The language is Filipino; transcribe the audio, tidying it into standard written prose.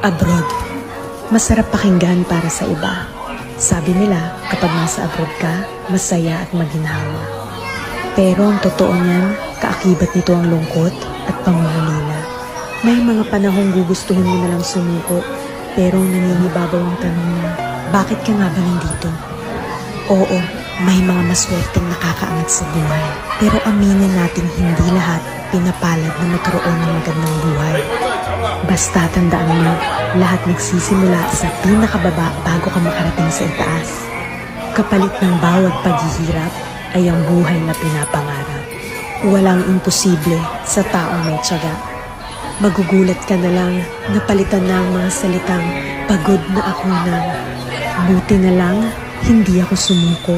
Abroad. Masarap pakinggan para sa iba. Sabi nila, kapag nasa abroad ka, masaya at maginhawa. Pero ang totoo niyan, kaakibat nito ang lungkot at pangungulila. May mga panahong gugustuhin mo na lang sumuko, pero nangingibabaw ang tanong na, bakit ka nga ba nandito? Oo, may mga maswerteng nakakaangat sa buhay. Pero aminin natin hindi lahat pinapalad na magkaroon ng magandang buhay. Basta tandaan mo, lahat nagsisimula sa pinakababa bago ka makarating sa itaas. Kapalit ng bawat paghihirap ay ang buhay na pinapangarap. Walang imposible sa taong may tiyaga. Magugulat ka na lang na palitan na ang mga salitang pagod na ako na. Buti na lang, hindi ako sumuko.